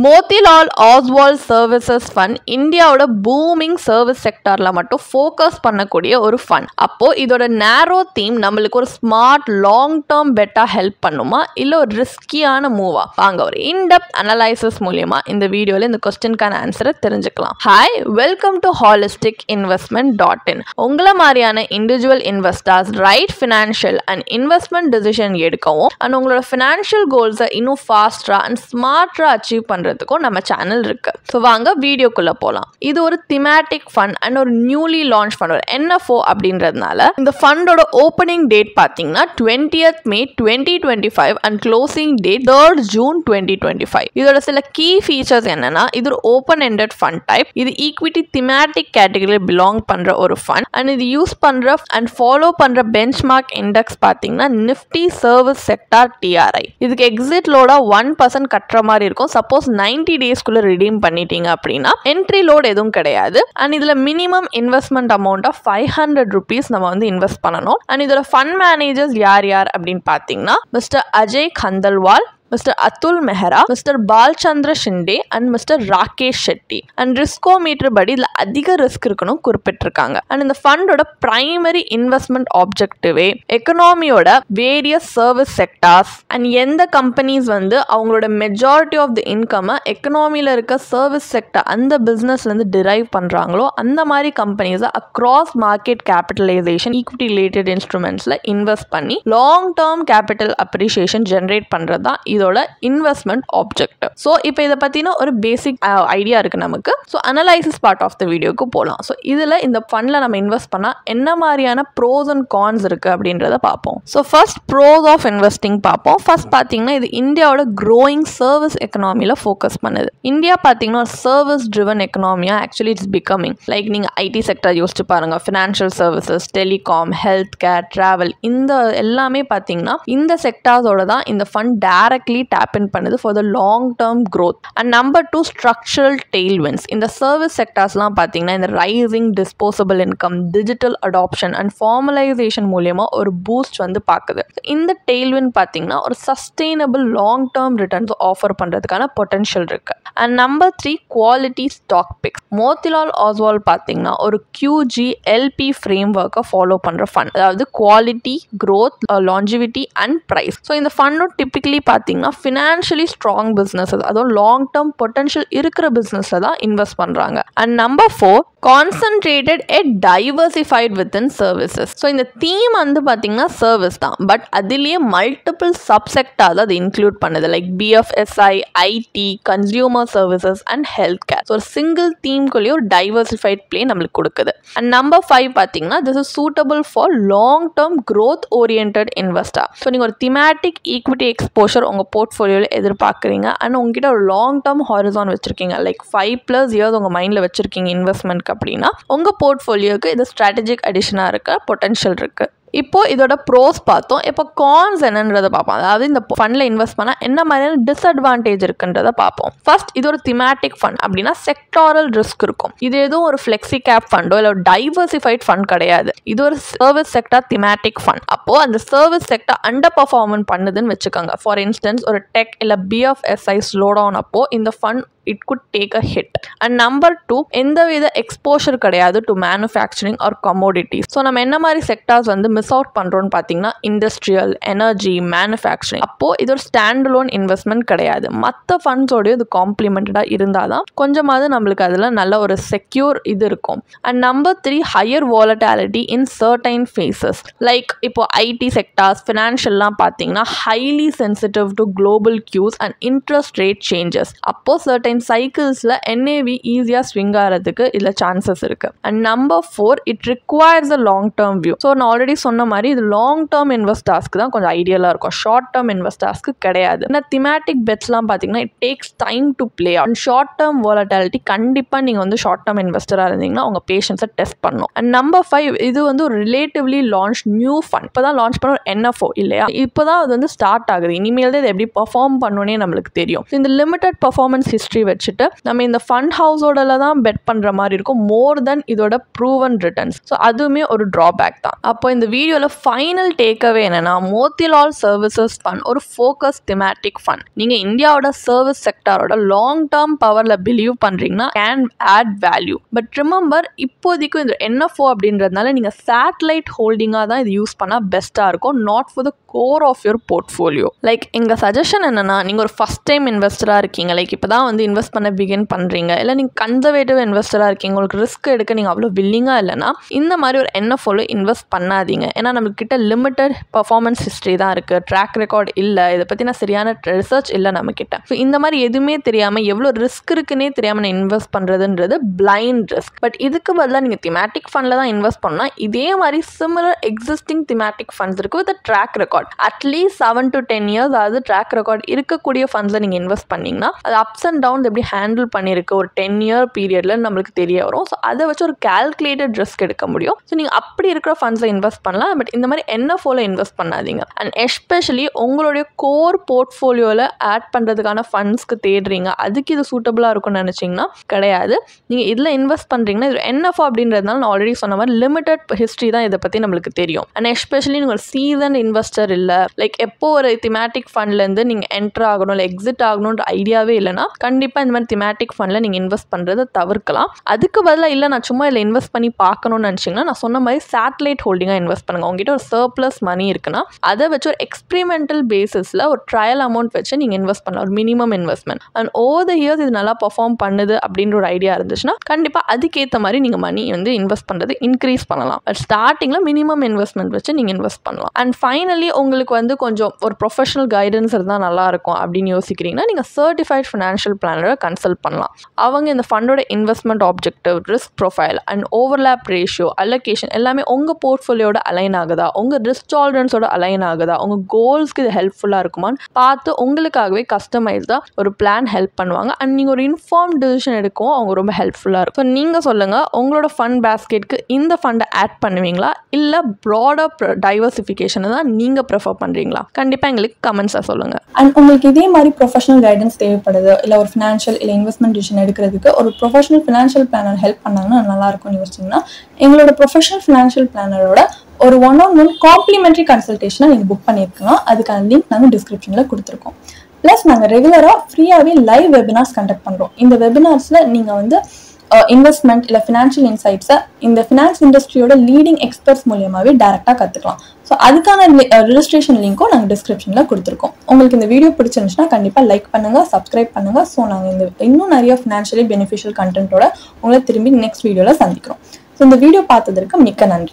Motilal Oswal Services Fund இந்தியாவோட booming service செக்டார்ல மட்டும் focus பண்ணக்கூடிய ஒரு ஃபண்ட். அப்போ இதோட நேரோ தீம் நம்மளுக்கு ஒரு ஸ்மார்ட் லாங் டேர்ம் பெட்டா ஹெல்ப் பண்ணுமா இல்ல ஒரு ரிஸ்கியான மூவா? வாங்க ஒரு இன்டெப்த் அனலைசிஸ் மூலமா இந்த வீடியோல இந்த क्वेश्चनக்கான ஆன்சரை தெரிஞ்சுக்கலாம். Hi, welcome to holisticinvestment.in. உங்களை மாதிரியான individual investors right financial and investment decision எடுக்கவும் அண்ட் உங்களோட ஃபினான்ஷியல் கோல்ஸை இன்னும் ஃபாஸ்டரா அண்ட் ஸ்மார்ட்டா அச்சீவ் பண்றதுக்கும் நம்ம சேனல் இருக்கு. ஸோ வாங்க வீடியோக்குள்ள போகலாம். இது ஒரு திமேட்டிக் ஃபண்ட் அண்ட் ஒரு நியூலி லான்ச் ஃபண்ட், ஒரு NFO அப்படின்றதுனால இந்த ஃபண்டோட ஓப்பனிங் டேட் பார்த்தீங்கன்னா 20th May 2025 and closing date 3rd June 2025. இதோட சில கீ ஃபீச்சர்ஸ் என்னன்னா, இது ஒரு ஓப்பன் எண்டட் ஃபண்ட் டைப், இது ஈக்விட்டி திமேட்டிக் கேட்டகரியில் பிலாங் பண்ற ஒரு ஃபண்ட் அண்ட் இது யூஸ் பண்ற அண்ட் ஃபாலோ பண்ற பெஞ்ச்மார்க் இண்டெக்ஸ் பார்த்தீங்கன்னா நிஃப்டி சர்வீஸ் செக்டார் TRI. இதுக்கு எக்ஸிட் லோட 1% கட்டுற மாதிரி இருக்கும். சப்போஸ் 90 டேஸ்க்குள்ள ரிடீம் பண்ணிட்டீங்க அப்படின்னா என்ட்ரி லோட் எதுவும் கிடையாது. அண்ட் இதுல minimum investment amount of 500 rupees நம்ம வந்து இன்வெஸ்ட் பண்ணணும். அண்ட் இதோட ஃபண்ட் மேனேஜர்ஸ் யார் அப்படின்னு பார்த்தீங்கன்னா mister Ajay Khandelwal, mister Atul Mehra, mister Balchandra Shinde and mister Rakesh Shetty. And riskometer படி இதில் அதிக ரிஸ்க் இருக்கணும் குறிப்பிட்டிருக்காங்க. அண்ட் இந்த ஃபண்டோட பிரைமரி இன்வெஸ்ட்மெண்ட் ஆப்ஜெக்டிவே எக்கனாமியோட வேரியஸ் சர்வீஸ் செக்டார்ஸ் அண்ட் எந்த கம்பெனிஸ் வந்து அவங்களோட மெஜாரிட்டி ஆஃப் தி இன்கம்மை எக்கனாமியில் இருக்க சர்வீஸ் செக்டார் அந்த பிஸ்னஸ்லேருந்து டிரைவ் பண்ணுறாங்களோ அந்த மாதிரி கம்பெனிஸை across market capitalisation equity related இன்ஸ்ட்ருமெண்ட்ஸில் இன்வெஸ்ட் பண்ணி long term capital appreciation generate பண்ணுறது தான் இதோட இன்வெஸ்ட்மெண்ட் ஆப்ஜெக்டிவ். ஸோ இப்போ இதை பற்றின ஒரு பேசிக் ஐடியா இருக்கு நமக்கு. So analysis part of the வீடியோக்கு போகலாம். ஸோ இதில் இந்த ஃபண்டில் நம்ம இன்வெஸ்ட் பண்ணால் என்ன மாதிரியான ப்ரோஸ் அண்ட் கான்ஸ் இருக்கு அப்படின்றத பார்ப்போம். So first pros of investing பார்ப்போம். ஃபர்ஸ்ட் பார்த்தீங்கன்னா இது இந்தியாவோட க்ரோயிங் சர்வீஸ் எக்கனாமியில் ஃபோக்கஸ் பண்ணுது. இந்தியா பார்த்தீங்கன்னா ஒரு சர்வீஸ் ட்ரிவன் எக்கனாமியா ஆக்சுவலி இட்ஸ் பிகமிங். லைக் நீங்கள் ஐடி செக்டர் யோசிச்சு பாருங்க, financial services, telecom, health care, travel, இந்த எல்லாமே பார்த்தீங்கன்னா இந்த செக்டார்ஸோட தான் இந்த ஃபண்ட் டைரக்ட்லி tap in பண்ணுது for the long term growth. And number 2, structural tailwinds. இந்த service sectors-லாம் பார்த்தீங்கன்னா இந்த rising disposable income, digital adoption and formalization மூலமா ஒரு பூஸ்ட் வந்து பார்க்குது. இந்த tailwind பார்த்தீங்கன்னா ஒரு sustainable long term returns offer பண்றதுக்கான potential இருக்கு. And number 3, quality stock picks. Motilal Oswal பார்த்தீங்கன்னா ஒரு QGLP framework-ஐ ஃபாலோ பண்ற ஃபண்ட், அதாவது quality, growth, longevity and price. So இந்த ஃபண்டும் டிப்பிக்கலி பார்த்தீங்கன்னா ஃபினான்ஷியலி ஸ்ட்ராங் பிஸ்னஸஸ், அதுவும் லாங் டேர்ம் பொட்டன்ஷியல் இருக்கிற பிஸ்னஸில் தான் இன்வெஸ்ட் பண்ணுறாங்க. And number 4, concentrated yet diversified within services. So இந்த தீம் வந்து பார்த்தீங்கன்னா சர்வீஸ் தான், பட் அதுலேயே மல்டிபிள் சப்செக்டார் அது இன்க்ளூட் பண்ணுது. Like BFSI, IT, consumer services and health care. So ஒரு சிங்கிள் தீம்குள்ளேயே ஒரு டைவர்சிஃபைட் பிளே நம்மளுக்கு கொடுக்குது. அண்ட் நம்பர் 5 பார்த்தீங்கன்னா this is suitable for long term growth oriented investor. So நீங்கள் ஒரு திமேட்டிக் ஈக்விட்டி எக்ஸ்போஷர் உங்கள் போர்ட்ஃபோலியோவில் எதிர்பார்க்குறீங்க அண்ட் உங்ககிட்ட ஒரு லாங் டேர்ம் ஹாரிசான் வச்சிருக்கீங்க, லைக் 5+ years உங்கள் மைண்டில் வச்சிருக்கீங்க இன்வெஸ்ட்மெண்ட் அப்படின்னா உங்கள் போர்ட்ஃபோலியோக்கு இது ஸ்ட்ராட்டஜிக் அடிஷனாக இருக்க பொட்டன்ஷியல் இருக்கு. இப்போ இதோட ப்ரோஸ் பார்த்தோம். இப்போ கான்ஸ் என்னன்றதை பார்ப்போம். அதாவது இந்த ஃபண்டில் இன்வெஸ்ட் பண்ணால் என்ன மாதிரியான டிஸ்அட்வான்டேஜ் இருக்குன்றதை பார்ப்போம். ஃபர்ஸ்ட், இது ஒரு திமேட்டிக் ஃபண்ட் அப்படின்னா செக்டாரல் ரிஸ்க் இருக்கும். இது எதுவும் ஒரு ஃப்ளெக்ஸி கேப் ஃபண்டோ இல்லை ஒரு டைவர்சிஃபைட் ஃபண்ட் கிடையாது. இது ஒரு சர்வீஸ் செக்டார் திமேட்டிக் ஃபண்ட். அப்போ அந்த சர்வீஸ் செக்டார் அண்டர் பர்ஃபார்மன்ஸ் பண்ணுதுன்னு வச்சுக்கோங்க. ஃபார் இன்ஸ்டன்ஸ் ஒரு டெக் இல்லை BFSI ஸ்லோ டவுன் அப்போ இந்த fund it could take a hit. And number 2, எந்தவித எக்ஸ்போஷர் கிடையாது to manufacturing R commodities. So நம்ம என்ன மாதிரி செக்டார்ஸ் வந்து மிஸ் அவுட் பண்ணுறோன்னு பார்த்தீங்கன்னா இண்டஸ்ட்ரியல், எனர்ஜி, மேனுஃபேக்சரிங். அப்போது இது ஒரு ஸ்டாண்ட் அலோன் இன்வெஸ்ட்மெண்ட் கிடையாது. மற்ற ஃபண்ட்ஸோடய இது காம்ப்ளிமெண்டடாக இருந்தால் தான் கொஞ்சமாவது நம்மளுக்கு அதில் நல்ல ஒரு செக்யூர் இது இருக்கும். And number 3, higher volatility in certain phases. Like இப்போ IT செக்டார்ஸ், ஃபினான்ஷியல்லாம் பார்த்தீங்கன்னா highly sensitive to global cues and interest rate changes. அப்போ சர்டைன் சைக்கிள்ஸ்ல NAV ஈஸியா ஸ்விங் ஆகிறதுக்கு இதுல சான்சஸ் இருக்கு. And number 4, it requires a long term view. So நான் ஆல்ரெடி சொன்ன மாதிரி இது லாங் டேர்ம் இன்வெஸ்டர்ஸ்க்கு தான் கொஞ்சம் ஐடியலா இருக்கும், ஷார்ட் டேர்ம் இன்வெஸ்டர்ஸ்க்கு கிடையாது. ஏன்னா திமேட்டிக் பெட்ஸ்லாம் பார்த்தீங்கன்னா it takes time to play out. Short term volatility கண்டிப்பா நீங்க வந்து ஷார்ட் டேர்ம் இன்வெஸ்டரா இருந்தீங்கன்னா உங்க பேஷன்ஸை டெஸ்ட் பண்ணும். அண்ட் நம்பர் 5, இது வந்து ஒரு ரிலேட்டிவ்லி லான்ச் நியூ ஃபண்ட். இப்போதான் லான்ச் பண்ண ஒரு NFO இல்லையா, இப்போதான் அது வந்து ஸ்டார்ட் ஆகுது. இனிமேல் தான் இது எப்படி பெர்ஃபார்ம் பண்ணணும்னே நம்மளுக்கு தெரியும். இந்த லிமிடெட் பெர்ஃபார்மன்ஸ் ஹிஸ்ட்ரி ஹிஸ்ட்ரி வச்சுட்டு நம்ம இந்த ஃபண்ட் ஹவுஸோடல தான் பெட் பண்ணுற மாதிரி இருக்கும் மோர் தென் இதோட ப்ரூவன் ரிட்டர்ன்ஸ். ஸோ அதுவுமே ஒரு ட்ராபேக் தான். அப்போ இந்த வீடியோவில் ஃபைனல் டேக்அவே என்னன்னா, மோத்திலால் சர்வீசஸ் ஃபண்ட் ஒரு ஃபோக்கஸ் திமேட்டிக் ஃபண்ட். நீங்கள் இந்தியாவோட சர்வீஸ் செக்டாரோட லாங் டேர்ம் பவரில் பிலீவ் பண்ணுறீங்கன்னா can add value. But remember, இப்போதைக்கும் இந்த NFO அப்படின்றதுனால நீங்கள் சேட்டலைட் ஹோல்டிங்காக தான் இது யூஸ் பண்ணால் பெஸ்ட்டாக இருக்கும், not for the core of your portfolio. Like எங்கள் சஜஷன் என்னன்னா, நீங்கள் ஒரு ஃபஸ்ட் டைம் இன்வெஸ்டராக இருக்கீங்க, லைக் இப்போ தான் வந்து இன்வெஸ்ட் பண்ண பிகின் பண்ணுறீங்க, இல்லை நீங்கள் கன்சர்வேட்டிவ் இன்வெஸ்டராக இருக்கீங்க, உங்களுக்கு ரிஸ்க் எடுக்க நீங்கள் அவ்வளோ வில்லிங்காக இல்லைன்னா இந்த மாதிரி ஒரு NFOவில் இன்வெஸ்ட் பண்ணாதீங்க. ஏன்னா நம்மக்கிட்ட லிமிட்டட் பர்ஃபார்மன்ஸ் ஹிஸ்ட்ரி தான் இருக்குது, ட்ராக் ரெக்கார்ட் இல்லை, இதை பற்றின சரியான ரிசர்ச் இல்லை நம்மக்கிட்ட. ஸோ இந்த மாதிரி எதுவுமே தெரியாமல் எவ்வளோ ரிஸ்க் இருக்குன்னே தெரியாமல் நான் இன்வெஸ்ட் பண்ணுறதுன்றது பிளைண்ட் ரிஸ்க். பட் இதுக்கு பதிலாக நீங்கள் திமேட்டிக் ஃபண்டில் தான் இன்வெஸ்ட் பண்ணால் இதே மாதிரி சிமிலர் எக்ஸிஸ்டிங் திமேட்டிக் ஃபண்ட்ஸ் இருக்குது with track record at least 7 to 10 years அதாவது ட்ராக் ரெக்கார்ட் இருக்கக்கூடிய ஃபண்ட்ஸில் நீங்கள் இன்வெஸ்ட் பண்ணிங்கன்னா அது அப்ஸ் அண்ட் டவுன்ஸ் எப்படி ஹேண்டில் பண்ணியிருக்கு ஒரு 10 year பீரியடில் நம்மளுக்கு தெரிய வரும். ஸோ அதை வச்சு ஒரு கால்குலேட்டட் ரிஸ்க் எடுக்க முடியும். ஸோ நீங்கள் அப்படி இருக்கிற ஃபண்ட்ஸில் இன்வெஸ்ட் பண்ணலாம். பட் இந்த மாதிரி NFOவில் இன்வெஸ்ட் பண்ணாதீங்க. அண்ட் எஸ்பெஷலி உங்களுடைய கோர் போர்ட்ஃபோலியோவில் ஆட் பண்ணுறதுக்கான ஃபண்ட்ஸ்க்கு தேடுறீங்க, அதுக்கு இது சூட்டபுளாக இருக்கும்னு நினச்சிங்கன்னா கிடையாது. நீங்கள் இதில் இன்வெஸ்ட் பண்ணுறீங்கன்னா இது NFO அப்படின்றதுனால நான் ஆல்ரெடி சொன்ன மாதிரி லிமிட்டட் ஹிஸ்ட்ரி தான் இதை பற்றி நம்மளுக்கு தெரியும். அண்ட் எஸ்பெஷலி நீங்கள் ஒரு சீசன் இன்வெஸ்டர் இல்லை, லைக் எப்போ ஒரு திமேட்டிக் ஃபண்ட்லேருந்து நீங்கள் என்டர் ஆகணும் இல்லை எக்ஸிட் ஆகணுன்ற ஐடியாவே இல்லைன்னா கண்டிப்பாக இந்த மாதிரி திமேட்டிக் ஃபண்டில் நீங்கள் இன்வெஸ்ட் பண்ணுறதை தவிர்க்கலாம். அதுக்கு பதிலாக இல்லை நான் சும்மா இதில் இன்வெஸ்ட் பண்ணி பார்க்கணும்னு நினச்சிங்கன்னா நான் சொன்ன மாதிரி சேட்டலைட் ஹோல்டிங்காக இன்வெஸ்ட் பண்ணுங்கள். உங்ககிட்ட ஒரு சர்ப்ளஸ் மணி இருக்குன்னா அதை வச்சு ஒரு எக்ஸ்பெரிமெண்டல் பேசிஸில் ஒரு ட்ரையல் அமௌண்ட் வச்சு நீங்கள் இன்வெஸ்ட் பண்ணலாம், ஒரு minimum investment. And over the years இது நல்லா பர்ஃபார்ம் பண்ணுது அப்படின்ற ஒரு ஐடியா இருந்துச்சுன்னா கண்டிப்பாக அதுக்கேற்ற மாதிரி நீங்கள் மணி வந்து இன்வெஸ்ட் பண்ணுறது இன்க்ரீஸ் பண்ணலாம். பட் ஸ்டார்டிங்கில் மினிமம் இன்வெஸ்ட்மெண்ட் வச்சு நீங்கள் இன்வெஸ்ட் பண்ணலாம். அண்ட் ஃபைனலி உங்களுக்கு வந்து கொஞ்சம் ஒரு ப்ரொஃபஷனல் கைடன்ஸ் இருந்தால் நல்லாயிருக்கும் அப்படின்னு யோசிக்கிறீங்கன்னா நீங்கள் சர்டிஃபைட் ஃபினான்ஷியல் பிளானரை கன்சல்ட் பண்ணலாம். அவங்க இந்த ஃபண்டோட investment objective, risk profile and overlap ratio, allocation எல்லாமே உங்கள் போர்ட்ஃபோலியோட அலைன் ஆகுதா, உங்கள் ரிஸ்க் டாலரன்ஸோட அலைன் ஆகுதா, உங்கள் கோல்ஸ்க்கு இது ஹெல்ப்ஃபுல்லாக இருக்குமான்னு பார்த்து உங்களுக்காகவே கஸ்டமைஸ்டாக ஒரு பிளான் ஹெல்ப் பண்ணுவாங்க. அண்ட் நீங்கள் ஒரு இன்ஃபார்ம் டிசிஷன் எடுக்கவும் அவங்க ரொம்ப ஹெல்ப்ஃபுல்லாக இருக்கும். ஸோ நீங்கள் சொல்லுங்கள், உங்களோட ஃபண்ட் பேஸ்கெட்க்கு இந்த ஃபண்டை ஆட் பண்ணுவீங்களா இல்லை ப்ராடர் டைவர்சிஃபிகேஷனை தான் நீங்கள் ப்ரிஃபர் பண்ணுறீங்களா? கண்டிப்பாக எங்களுக்கு கமெண்ட்ஸாக சொல்லுங்கள். அண்ட் உங்களுக்கு இதே மாதிரி ப்ரொஃபஷனல் கைடன்ஸ் தேவைப்படுது, இல்லை ஒரு ஃபினான்ஷியல் இல்லை இன்வெஸ்ட்மெண்ட் டிசிஷன் எடுக்கிறதுக்கு ஒரு ப்ரொஃபஷனல் ஃபினான்ஷியல் பிளானர் ஹெல்ப் பண்ணாங்கன்னா நல்லா இருக்கும்னு யோசிச்சிங்கன்னா எங்களோட ப்ரொஃபஷனல் ஃபினான்ஷியல் பிளானரோட ஒரு 1-on-1 காம்ப்ளிமெண்ட்ரி கன்சல்டேஷனை நீங்கள் புக் பண்ணியிருக்கலாம். அதுக்கான லிங்க் நாங்கள் டிஸ்கிரிப்ஷனில் கொடுத்துருக்கோம். ப்ளஸ் நாங்கள் ரெகுலராக ஃப்ரீயாகவே லைவ் வெபினார்ஸ் கண்டக்ட் பண்ணுறோம். இந்த வெபினார்ஸில் நீங்கள் வந்து இன்வெஸ்ட்மெண்ட் இல்லை ஃபினான்ஷியல் இன்சைட்ஸை இந்த ஃபினான்ஸ் இண்டஸ்ட்ரியோட லீடிங் எக்ஸ்பர்ட்ஸ் மூலியமாகவே டேரெக்டாக கற்றுக்கலாம். ஸோ அதுக்கான ரெஜிஸ்ட்ரேஷன் லிங்க்கும் நாங்கள் டிஸ்கிரிப்ஷனில் கொடுத்துருக்கோம். உங்களுக்கு இந்த வீடியோ பிடிச்சிருந்துச்சுன்னா கண்டிப்பாக லைக் பண்ணுங்கள், சப்ஸ்கிரைப் பண்ணுங்கள். ஸோ நாங்கள் இன்னும் நிறைய ஃபினான்ஷியலி பெனிஃபிஷியல் கண்டென்ட்டோட உங்களை திரும்பி நெக்ஸ்ட் வீடியோவில் சந்திக்கிறோம். ஸோ இந்த வீடியோ பார்த்ததற்கு மிக்க நன்றி.